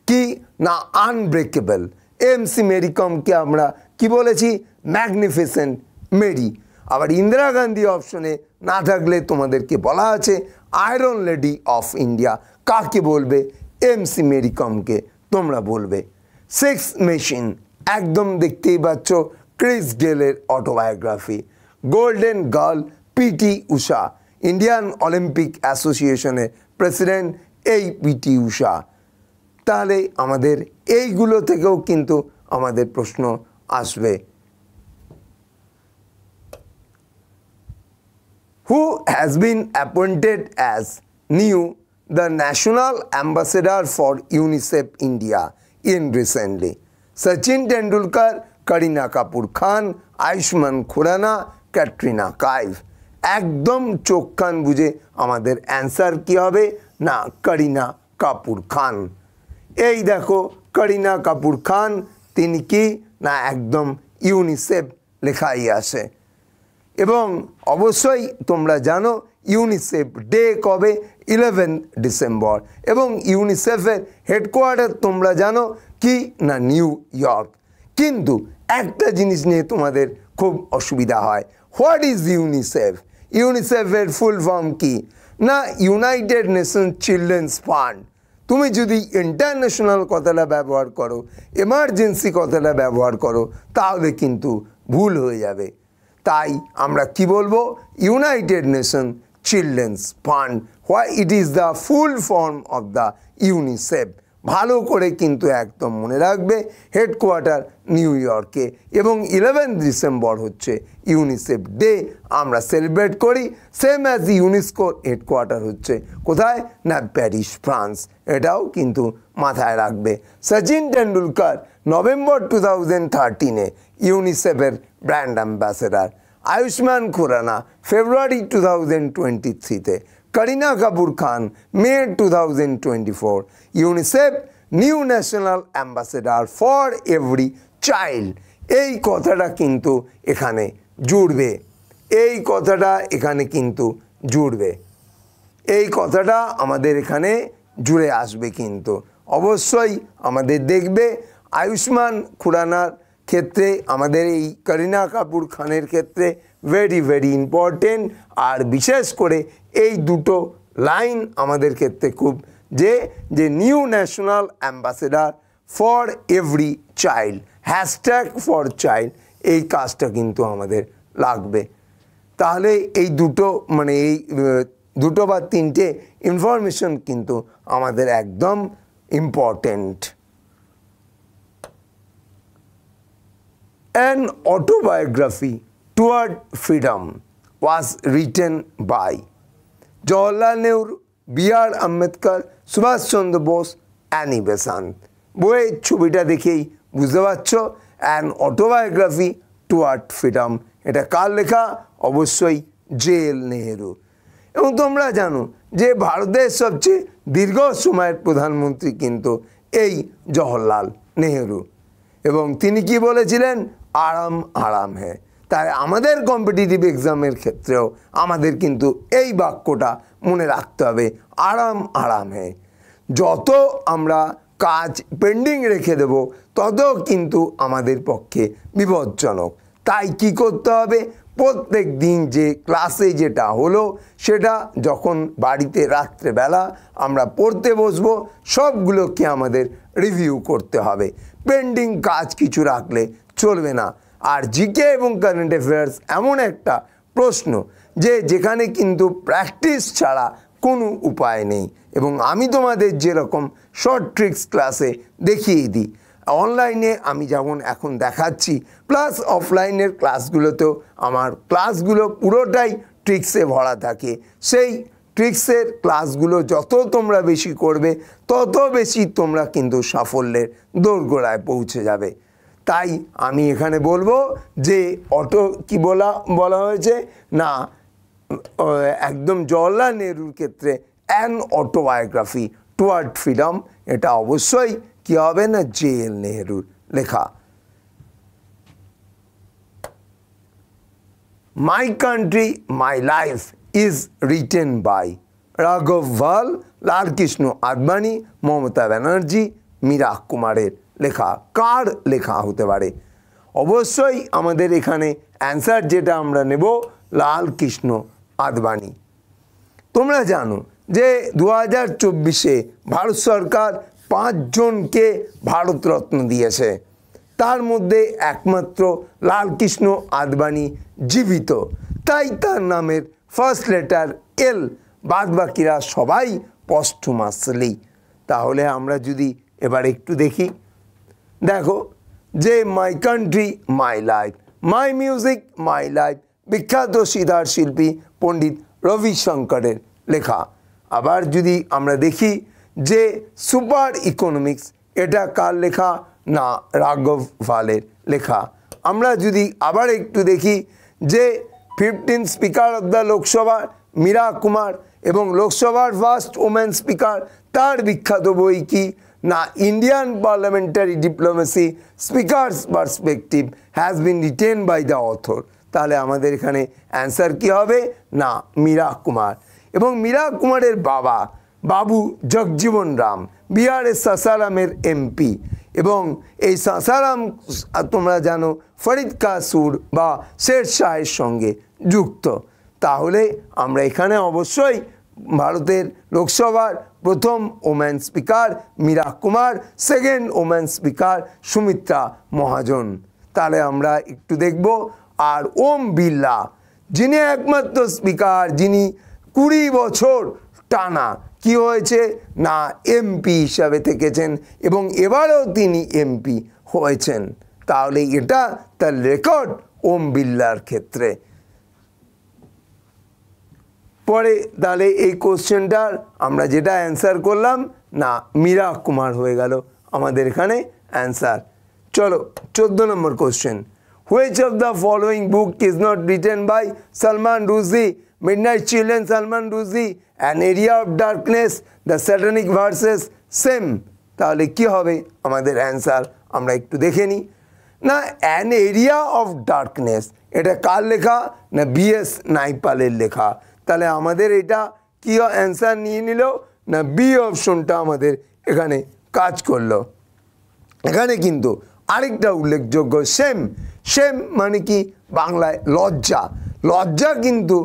কি না আনব্রেকেবল, এমসি মেরিকমকে আমরা কি বলেছি, ম্যাগনিফিসেন্ট মেরি। আবার ইন্দিরা গান্ধী অপশনে না থাকলে তোমাদেরকে বলা আছে আয়রন লেডি অফ ইন্ডিয়া, কাকে বলবে, এমসি মেরিকমকে তোমরা বলবে। সেক্স মেশিন একদম দেখতেই পাচ্ছ ক্রিস গেলের autobiography. Golden girl PT Usha, Indian Olympic অ্যাসোসিয়েশনের প্রেসিডেন্ট এই পিটি উষা। তাহলে আমাদের এইগুলো থেকেও কিন্তু আমাদের প্রশ্ন আসবে। Who has been appointed as new the national ambassador for UNICEF India in recently? Sachin Tendulkar, Kareena Kapoor Khan, Ayushmann Khurrana, Katrina Kaif। একদম চোখ কান বুঝে আমাদের অ্যান্সার কী হবে না করিনা কাপুর খান। এই দেখো করিনা কাপুর খান, তিনি কি না একদম ইউনিসেফ লেখাই আসে। এবং অবশ্যই তোমরা জানো ইউনিসেফ ডে কবে, 11 ডিসেম্বর, এবং ইউনিসেফের হেডকোয়ার্টার তোমরা জানো কি না নিউ ইয়র্ক। কিন্তু একটা জিনিস নিয়ে তোমাদের খুব অসুবিধা হয়, হোয়াট ইজ ইউনিসেফ? ইউনিসেফের ফুল ফর্ম কি না ইউনাইটেড নেশনস চিলড্রেন্স ফান্ড। তুমি যদি ইন্টারন্যাশনাল কথাটা ব্যবহার করো, এমার্জেন্সি কথাটা ব্যবহার করো, তাহলে কিন্তু ভুল হয়ে যাবে। তাই আমরা কি বলবো, United nation children's fund, why it is the full form of the UNICEF. ভালো করে কিন্তু একদম মনে রাখবে, হেডকোয়ার্টার নিউ ইয়র্কে, এবং 11 ডিসেম্বর হচ্ছে ইউনিসেফ ডে আমরা সেলিব্রেট করি। সেম অ্যাজ ইউনেস্কোর হেডকোয়ার্টার হচ্ছে কোথায় না প্যারিস, ফ্রান্স, এটাও কিন্তু মাথায় রাখবে। সচিন টেন্ডুলকার নভেম্বর 2013-এ ইউনিসেফের brand ambassador. Ayushman Khurrana February 2023-তে। Kareena Kapoor Khan May 2024। UNICEF new national ambassador for every child. এই কথাটা কিন্তু এখানে জুড়বে, এই কথাটা এখানে কিন্তু জুড়বে, এই কথাটা আমাদের এখানে জুড়ে আসবে। কিন্তু অবশ্যই আমাদের দেখবে আয়ুষ্মান খুরানার ক্ষেত্রে, আমাদের এই করিনা কাপুর খানের ক্ষেত্রে ভেরি ভেরি ইম্পর্টেন্ট। আর বিশেষ করে এই দুটো লাইন আমাদের ক্ষেত্রে খুব, যে new national ambassador for every child, hashtag for child, এই কাজটা কিন্তু আমাদের লাগবে। তাহলে এই দুটো মানে এই দুটো বা তিনটে ইনফরমেশন কিন্তু আমাদের একদম important. An autobiography toward freedom was written by Jawaharlal Nehru, B.R. Ambedkar, Subhash Chandra Bose, Annie Besant। বইয়ের ছবিটা দেখেই বুঝতে পারছো অ্যান অটোবায়োগ্রাফি টুয়ার্ড ফ্রিডম, এটা কার লেখা? অবশ্যই জেএল নেহেরু। এবং তোমরা জানো যে ভারতের সবচেয়ে দীর্ঘ সময়ের প্রধানমন্ত্রী কিন্তু এই জওহরলাল নেহেরু। এবং তিনি কি বলেছিলেন? আরাম আরাম হ্যাঁ। তাই আমাদের কম্পিটিটিভ এক্সামের ক্ষেত্রেও আমাদের কিন্তু এই বাক্যটা মনে রাখতে হবে, আরাম আরাম হ্যাঁ। যত আমরা কাজ পেন্ডিং রেখে দেব তত কিন্তু আমাদের পক্ষে বিপজ্জনক। তাই কি করতে হবে? প্রত্যেক দিন যে ক্লাসে যেটা হলো সেটা যখন বাড়িতে রাত্রেবেলা আমরা পড়তে বসবো সবগুলোকে আমাদের রিভিউ করতে হবে, পেন্ডিং কাজ কিছু রাখলে চলবে না। আর জিকে এবং কারেন্ট অ্যাফেয়ার্স এমন একটা প্রশ্ন যেখানে কিন্তু প্র্যাকটিস ছাড়া কোনো উপায় নেই, এবং আমি তোমাদের যেরকম শর্ট ট্রিক্স ক্লাসে দেখিয়ে দিই অনলাইনে আমি যেমন এখন দেখাচ্ছি, প্লাস অফলাইনের ক্লাসগুলোতেও আমার ক্লাসগুলো পুরোটাই ট্রিক্সে ভরা থাকে। সেই ট্রিক্সের ক্লাসগুলো যত তোমরা বেশি করবে তত বেশি তোমরা কিন্তু সাফল্যের দোরগোড়ায় পৌঁছে যাবে। তাই আমি এখানে বলবো যে কি বলা হয়েছে না, একদম জওহরলাল নেহরুর ক্ষেত্রে অ্যান অটোবায়োগ্রাফি টুয়ার্ড ফ্রিডম, এটা অবশ্যই কি হবে না JL নেহরুর লেখা। My country my life is written by রাঘব ভাল, লালকৃষ্ণ আদবানি, মমতা ব্যানার্জি, মীরা কুমারের লেখা। কার লেখা হতে পারে? অবশ্যই আমাদের এখানে অ্যান্সার যেটা আমরা নেব লালকৃষ্ণ আদবানি। তোমরা জানো যে 2024-এ ভারত সরকার 5 জনকে ভারতরত্ন দিয়েছে, তার মধ্যে একমাত্র লালকৃষ্ণ আদবানি জীবিত, তাই তার নামের ফার্স্ট লেটার L, বাদ বাকিরা সবাই পস্টুমাসলি। তাহলে আমরা যদি এবার একটু দেখি, দেখো যে মাই country my life, my music my life বিখ্যাত সিতার শিল্পী পণ্ডিত রবিশঙ্করের লেখা। আবার যদি আমরা দেখি যে সুপার ইকোনমিক্স, এটা কার লেখা না রাঘব ভালের লেখা। আমরা যদি আবার একটু দেখি যে 15 speaker of the Lok Sabha Meira Kumar এবং লোকসভার ফার্স্ট ওমেন স্পিকার, তার বিখ্যাত বই কি না Indian parliamentary diplomacy speaker's perspective has been written by the author. তাহলে আমাদের এখানে অ্যান্সার কি হবে না মীরা কুমার। এবং মীরা কুমারের বাবু জগজীবন রাম বিহারের সাসারামের MP, এবং এই সাসারাম তোমরা জানো ফরিদ কা সুর বা শের শাহের সঙ্গে যুক্ত। তাহলে আমরা এখানে অবশ্যই ভারতের লোকসভার প্রথম women speaker Meira Kumar, second women speaker Sumitra Mahajan. তাহলে আমরা একটু দেখব। আর ওম বিড়লা যিনি একমাত্র স্পিকার যিনি 20 বছর টানা কি হয়েছে না MP হিসাবে থেকেছেন, এবং এবারেও তিনি MP হয়েছেন। তাহলে এটা তার রেকর্ড ওম বিড়লার ক্ষেত্রে। পরে তাহলে এই কোশ্চেনটার আমরা যেটা অ্যান্সার করলাম না মীরা কুমার হয়ে গেল আমাদের এখানে অ্যান্সার। চলো 14 নম্বর question, which of the following book is not written by Salman Rushdie? Midnight children Salman Rushdie, an area of darkness, the satanic verses, shame. তাহলে কি হবে আমাদের অ্যান্সার আমরা একটু দেখে নিই। না অ্যান এরিয়া অফ ডার্কনেস এটা কার লেখা না BS নাইপালের লেখা। তাহলে আমাদের এটা কি অ্যান্সার নিয়ে নিল না বি অপশনটা আমাদের এখানে কাজ করলো। এখানে কিন্তু আরেকটা উল্লেখযোগ্য সেম মানে কি বাংলায় লজ্জা কিন্তু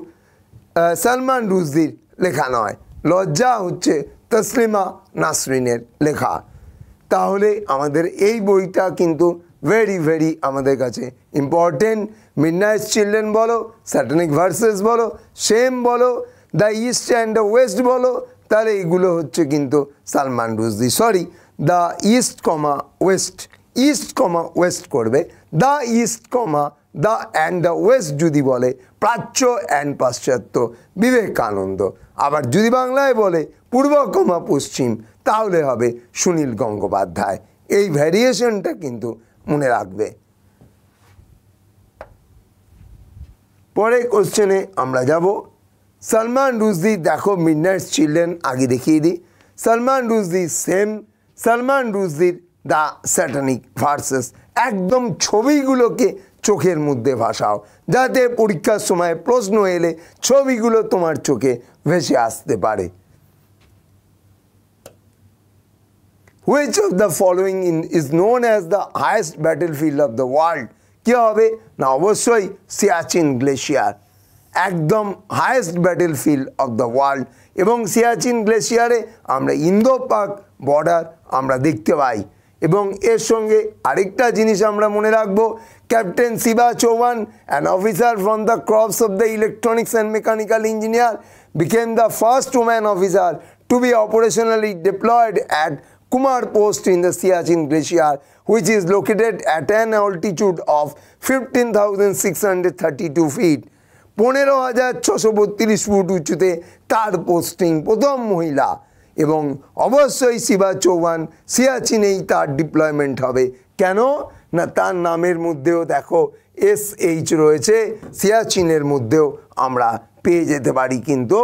সালমান রুশদির লেখা নয়, লজ্জা হচ্ছে তসলিমা নাসরিনের লেখা। তাহলে আমাদের এই বইটা কিন্তু ভেরি আমাদের কাছে ইম্পর্টেন্ট। মিডনাইট চিলড্রেন বলো, স্যাটানিক ভার্সেস বলো, সেম বলো, the east and the west বলো, তাহলে এইগুলো হচ্ছে কিন্তু Salman Rushdie. Sorry, the east comma west করবে, the east the and the west যদি বলে প্রাচ্য অ্যান্ড পাশ্চাত্য বিবেকানন্দ। আবার যদি বাংলায় বলে পূর্ব পশ্চিম তাহলে হবে সুনীল গঙ্গোপাধ্যায়। এই ভ্যারিয়েশনটা কিন্তু মনে রাখবে। পরে কোশ্চেনে আমরা যাব সালমান রুশদি। দেখো মিডনাইট চিলড্রেন আগে দেখিয়ে দিই। সালমান রুশদি সেম, সালমান রুশদির দ্য স্যাটানিক ভার্সেস। একদম ছবিগুলোকে চোখের মধ্যে ভাসাও যাতে পরীক্ষার সময় প্রশ্ন এলে ছবিগুলো তোমার চোখে ভেসে আসতে পারে। Which of the following is known as the highest battlefield of the world? কী হবে না অবশ্যই সিয়াচিন গ্লেশিয়ার, একদম highest battle field of the world. এবং সিয়াচিন গ্লেশিয়ারে আমরা ইন্দো পাক বর্ডার আমরা দেখতে পাই। এবং এর সঙ্গে আরেকটা জিনিস আমরা মনে রাখবো, captain Shiva Chauhan, an officer from the corps of the electronics and mechanical engineer, became the first woman officer to be operationally deployed at Kumar Post in the Siachen Glacier, which is located at an altitude of 15,632 feet. 15,632 foot উঁচুতে তার posting, প্রথম মহিলা। এবং অবশ্যই শিবা চৌহান সিয়াচিনেই তার deployment হবে। কেন না তার নামের মধ্যেও দেখো SH রয়েছে, সিয়াচিনের মধ্যেও আমরা পেয়ে যেতে পারি কিন্তু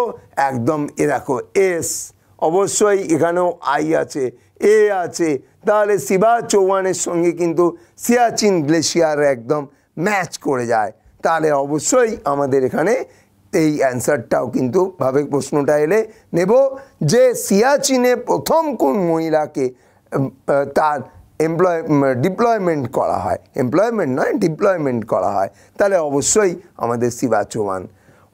একদম এ দেখো S, অবশ্যই এখানেও I আছে, A আছে, তাহলে শিবা চৌহানের সঙ্গে কিন্তু সিয়াচিন গ্লেশিয়ার একদম ম্যাচ করে যায়। তাহলে অবশ্যই আমাদের এখানে এই অ্যান্সারটাও কিন্তু ভাবে প্রশ্নটা এলে নেব যে সিয়াচিনে প্রথম কোন মহিলাকে তার ডিপ্লয়মেন্ট করা হয়, এমপ্লয়মেন্ট নয় ডিপ্লয়মেন্ট করা হয়, তাহলে অবশ্যই আমাদের Shiva Chauhan.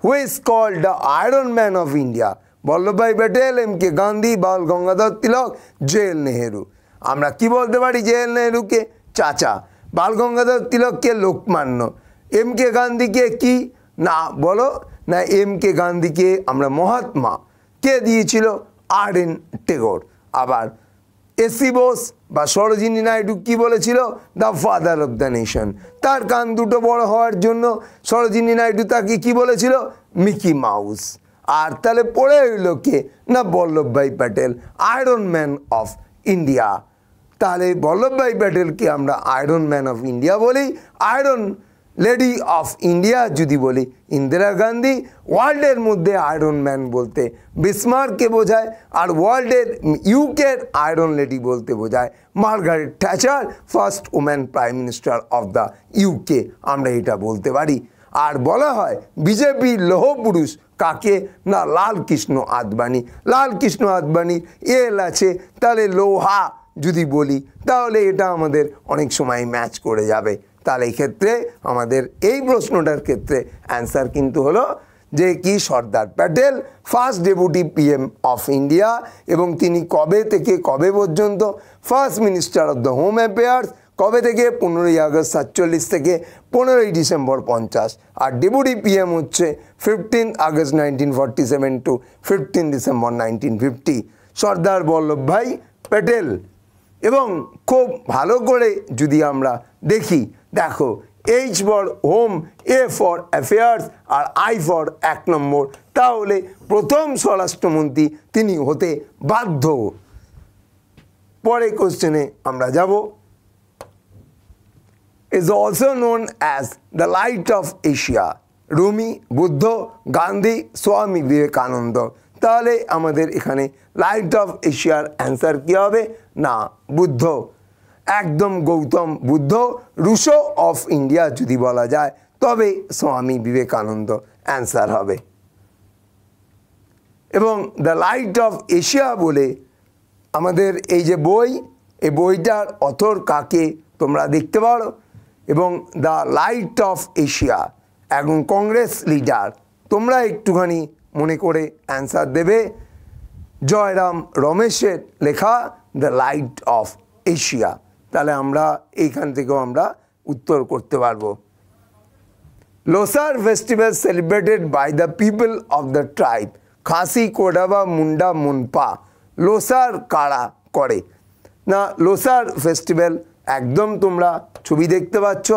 Who is called the iron man of India? Vallabhbhai Patel, MK Gandhi, Bal Gangadhar Tilak, Jawaharlal Nehru. আমরা কি বলতে পারি? জওহরলাল নেহেরুকে চাচা, বাল গঙ্গাধর তিলককে লোকমান্য, MK গান্ধীকে কি না বলো না MK গান্ধীকে আমরা মহাত্মা কে দিয়েছিল? RN টেগোর। আবার SC বোস বা সরোজিনী নাইডু কি বলেছিল? The father of the nation. তার কান দুটো বড় হওয়ার জন্য সরোজিনী নাইডু তাকে কি বলেছিল? Mickey mouse. আর তাহলে পড়ে হইল কে না Vallabhbhai Patel, iron man of India. তাহলে বল্লভভাই প্যাটেলকে আমরা আয়রন ম্যান অফ ইন্ডিয়া বলি। আয়রন লেডি অফ ইন্ডিয়া যদি বলি ইন্দিরা গান্ধী। ওয়ার্ল্ডের মধ্যে আয়রন ম্যান বলতে বিসমার্ককে বোঝায়, আর ওয়ার্ল্ডের ইউকের আয়রন লেডি বলতে বোঝায় Margaret Thatcher, first woman prime minister of the UK, আমরা এটা বলতে পারি। আর বলা হয় বিজেপির লৌহ পুরুষ কাকে না লালকৃষ্ণ আদবানি। লালকৃষ্ণ আদবানির এল আছে, তাহলে লোহা যদি বলি তাহলে এটা আমাদের অনেক সময় ম্যাচ করে যাবে। তাহলে এই ক্ষেত্রে আমাদের এই প্রশ্নটার ক্ষেত্রে অ্যান্সার কিন্তু হলো যে কি Sardar Patel first deputy PM of India, এবং তিনি কবে থেকে কবে পর্যন্ত first minister of the home affairs, কবে থেকে 15ই আগস্ট 47 থেকে 15ই ডিসেম্বর 50, আর ডেপুটি PM হচ্ছে 15 August 1947 to 15 December 1950, Sardar Vallabhbhai Patel. এবং খুব ভালো করে যদি আমরা দেখি, দেখো H for home, A for affairs, আর I ফর 1 নম্বর, তাহলে প্রথম স্বরাষ্ট্রমন্ত্রী তিনি হতে বাধ্য। পরে কোশ্চেনে আমরা যাব। is also known as the light of Asia, Rumi, Buddha, Gandhi, Swami Vivekananda. তাহলে আমাদের এখানে লাইট অফ এশিয়ার অ্যান্সার কী হবে না বুদ্ধ, একদম Gautam Buddha. Rousseau of India যদি বলা যায় তবে স্বামী বিবেকানন্দ অ্যান্সার হবে। এবং দ্য লাইট অফ এশিয়া বলে আমাদের এই যে বই, এই বইটার অথর কাকে তোমরা দেখতে পারো। এবং দ্য লাইট অফ এশিয়া এখন কংগ্রেস লিডার, তোমরা একটুখানি মনে করে অ্যান্সার দেবে। জয়রাম রমেশের লেখা দ্য লাইট অফ এশিয়া। তাহলে আমরা এইখান থেকেও আমরা উত্তর করতে পারবো। Losar festival celebrated by the people of the tribe Khasi, Kodava, Munda, Monpa. Losar কারা করে না লোসার ফেস্টিভ্যাল, একদম তোমরা ছবি দেখতে পাচ্ছ।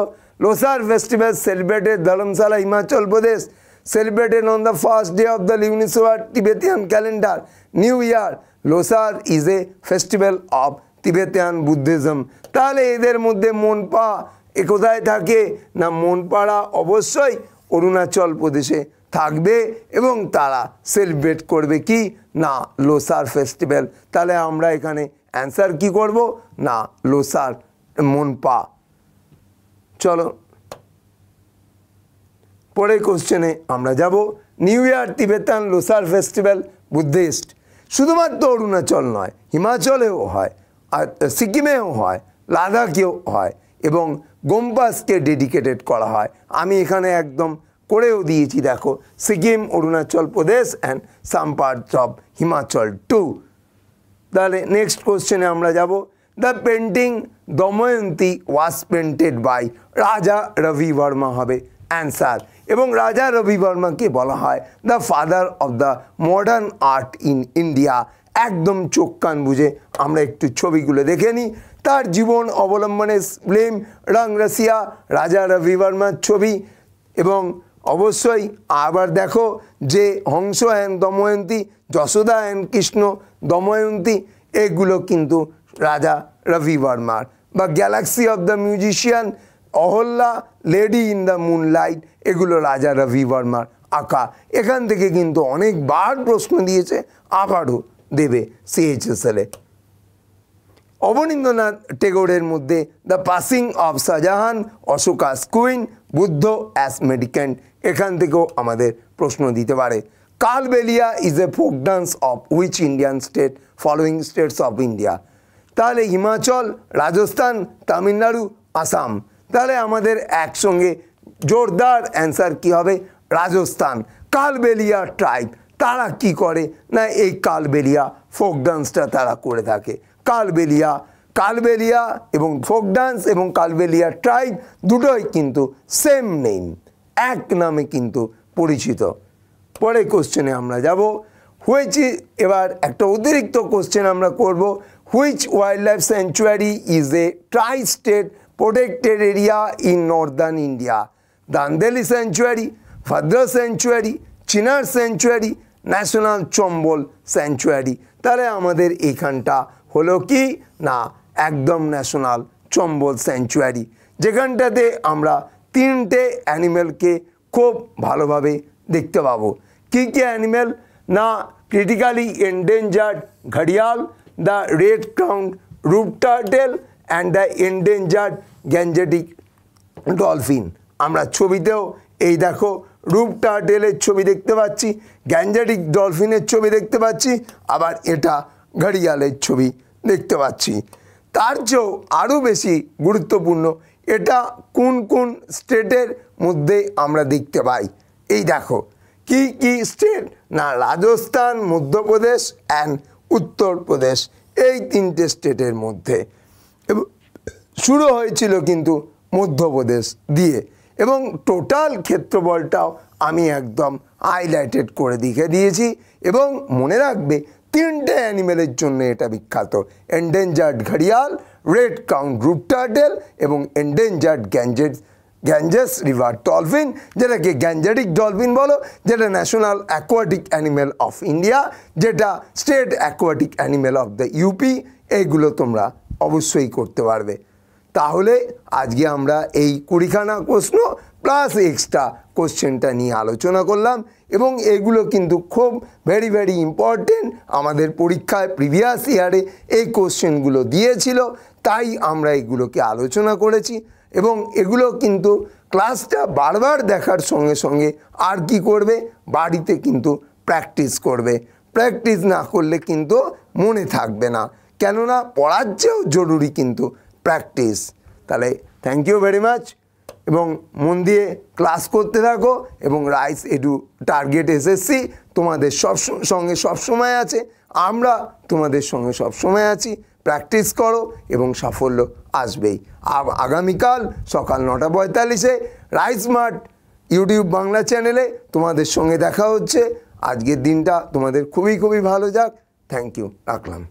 Losar festival celebrated Dharamshala, Himachal Pradesh, celebrated on the first day of the lunisolar Tibetan calendar, New Year. Losar is a festival of Tibetan Buddhism. তাহলে এদের মধ্যে মনপা এ কোথায় থাকে না মনপাড়া অবশ্যই অরুণাচল প্রদেশে থাকবে, এবং তারা সেলিব্রেট করবে কি না লোসার ফেস্টিভ্যাল। তাহলে আমরা এখানে অ্যান্সার কি করব না লোসার মনপা। চলো পরের কোশ্চেনে আমরা যাব। New year তিবেতান Losar festival Buddhist, শুধুমাত্র অরুণাচল নয়, হিমাচলেও হয়, আর সিকিমেও হয়, লাদাখেও হয়, এবং গোম্পাসকে ডেডিকেটেড করা হয়। আমি এখানে একদম করেও দিয়েছি, দেখো, Sikkim, Arunachal Pradesh and some parts of Himachal too. তাহলে নেক্সট কোশ্চেনে আমরা যাব। The painting Damayanti was painted by Raja Ravi Varma হবে অ্যান্সার। এবং রাজা রবি বর্মাকে বলা হয় the father of the modern art in India. একদম চোখ কান বুঝে আমরা একটু ছবিগুলো দেখে নিই। তার জীবন অবলম্বনে ফিল্ম রং রসিয়া, রাজা রবি বর্মার ছবি। এবং অবশ্যই আবার দেখো যে হংস অ্যান্ড দময়ন্তী, যশোদা অ্যান্ড কৃষ্ণ দময়ন্তী, এগুলো কিন্তু রাজা রবি বর্মার। বা galaxy of the musician, Ahalya, lady in the moonlight, এগুলো রাজা রবি বর্মার আঁকা। এখান থেকে কিন্তু অনেকবার প্রশ্ন দিয়েছে, আবারও দেবে CHSL-এ। অবনীন্দ্রনাথ টেগোরের মধ্যে the passing of Shahjahan, Ashoka's queen, Buddha as mendicant, এখান থেকেও আমাদের প্রশ্ন দিতে পারে। Kalbelia is a folk dance of which Indian state following states of India. তাহলে হিমাচল, রাজস্থান, তামিলনাড়ু, আসাম। তাহলে আমাদের একসঙ্গে জোরদার অ্যান্সার কি হবে? রাজস্থান। কালবেলিয়া ট্রাইব, তারা কি করে না এই কালবেলিয়া ফোক ডান্সটা তারা করে থাকে। কালবেলিয়া এবং ফোক ডান্স এবং কালবেলিয়া ট্রাইব দুটোই কিন্তু সেম নেম, এক নামে কিন্তু পরিচিত। পরের কোশ্চেনে আমরা যাব। হুইচ, এবার একটা অতিরিক্ত কোশ্চেন আমরা করব। Which wild life sanctuary is a tri state protected area in northern India? Dandeli sanctuary, Bhadra sanctuary, Chinar sanctuary, national Chambal sanctuary. তাহলে আমাদের এখানটা হলো কি না একদম ন্যাশনাল চম্বল স্যাংচুয়ারি, যেখানটাতে আমরা তিনটে অ্যানিমেলকে খুব ভালোভাবে দেখতে পাবো। কী কী অ্যানিমেল না ক্রিটিক্যালি এন্ডেঞ্জার্ড ঘড়িয়াল, the red crowned root turtle and the endangered Gangetic dolphin. আমরা ছবিতেও এই দেখো রুট টার্টেলের ছবি দেখতে পাচ্ছি, গ্যাঞ্জেটিক ডলফিনের ছবি দেখতে পাচ্ছি, আবার এটা ঘড়িয়ালের ছবি দেখতে পাচ্ছি। তার চেয়েও আরও বেশি গুরুত্বপূর্ণ, এটা কোন কোন স্টেটের মধ্যে আমরা দেখতে পাই। এই দেখো কি কি স্টেট না রাজস্থান, মধ্যপ্রদেশ অ্যান্ড উত্তরপ্রদেশ, এই তিনটে স্টেটের মধ্যে। শুরু হয়েছিল কিন্তু মধ্যপ্রদেশ দিয়ে, এবং টোটাল ক্ষেত্রফলটাও আমি একদম হাইলাইটেড করে লিখে দিয়েছি। এবং মনে রাখবে তিনটে অ্যানিমেলের জন্য এটা বিখ্যাত, এন্ডেঞ্জার্ড ঘড়িয়াল, রেড ক্রাউন্ড রুট টার্টেল এবং এন্ডেঞ্জার্ড গ্যাঞ্জেস রিভার ডলফিন, যেটাকে গ্যাঞ্জেটিক ডলফিন বলো, যেটা national aquatic animal of India, যেটা state aquatic animal of the UP. এইগুলো তোমরা অবশ্যই করতে পারবে। তাহলে আজকে আমরা এই 20খানা প্রশ্ন প্লাস এক্সট্রা কোশ্চেনটা নিয়ে আলোচনা করলাম, এবং এগুলো কিন্তু খুব ভেরি ভেরি ইম্পর্টেন্ট। আমাদের পরীক্ষায় প্রিভিয়াস ইয়ারে এই কোশ্চেনগুলো দিয়েছিল, তাই আমরা এগুলোকে আলোচনা করেছি। এবং এগুলো কিন্তু ক্লাসটা বারবার দেখার সঙ্গে সঙ্গে আর কি করবে, বাড়িতে কিন্তু প্র্যাকটিস করবে। প্র্যাকটিস না করলে কিন্তু মনে থাকবে না, কেননা পড়ার চেয়েও জরুরি কিন্তু প্র্যাকটিস। তাহলে থ্যাংক ইউ ভেরি মাচ, এবং মন দিয়ে ক্লাস করতে থাকো। এবং রাইস এডু টার্গেট এসএসসি তোমাদের সঙ্গে সবসময় আছে, আমরা তোমাদের সঙ্গে সবসময় আছি। প্র্যাকটিস করো এবং সাফল্য আসবেই। আগামীকাল সকাল 9:45-এ রাইস স্মার্ট ইউটিউব বাংলা চ্যানেলে তোমাদের সঙ্গে দেখা হচ্ছে। আজকের দিনটা তোমাদের খুবই খুবই ভালো যাক। থ্যাংক ইউ, রাখলাম।